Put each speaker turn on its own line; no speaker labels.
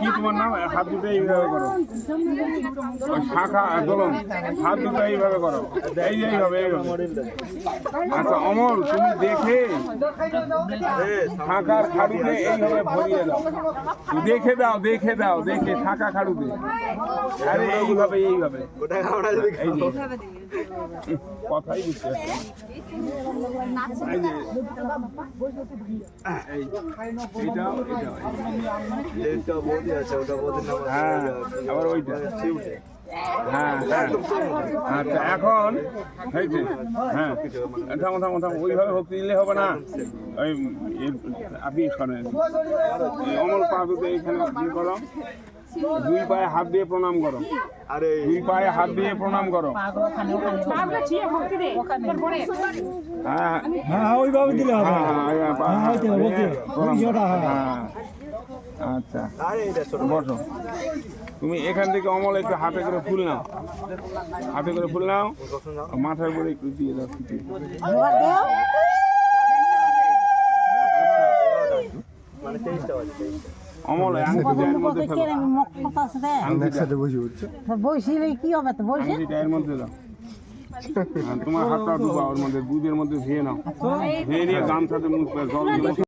কি তোমার নাম? হাত দুটো এইভাবে করো, ওই শাখা দোলন, হাত দুটো এইভাবে করো, এইভাবে এইভাবে। আচ্ছা অমল, তুমি দেখে শাখার খাড়ুতে এইভাবে ভরিয়ে দাও, দেখে দাও দেখে দাও, দেখে শাখা খাড়ুতে, আরে এইভাবে এইভাবে, এই যে কথাই বুঝতে পারছি। এই যে এইটাও হ্যাঁ, আবার ওইটা হ্যাঁ হ্যাঁ। আচ্ছা এখন হয়েছে, হ্যাঁ থামো থামো থামো, ওইভাবে ভক্তি দিলে হবে না। ওই আপনি শোনেন, অমল পা দুটো এইখানে কি করো, দুই পায়ে হাত দিয়ে প্রণাম করো, দুই পায়ে হাত দিয়ে প্রণাম করো। হ্যাঁ হ্যাঁ ওইভাবে দিলে হবে। আচ্ছা বসো, তুমি এখান থেকে অমল একটু হাতে করে ফুল নাও, হাতে করে ফুল নাও, মাথার উপরে একটু দিয়ে দাও। অমল আংটিটার মধ্যে
কি হবে তো বসে
আংটিটার মধ্যে দাও, তোমার হাতটা ডুবা ওর মধ্যে, দুধের মধ্যে ধুয়ে নাও, ধুয়ে নিয়ে গামছাতে মুখ জল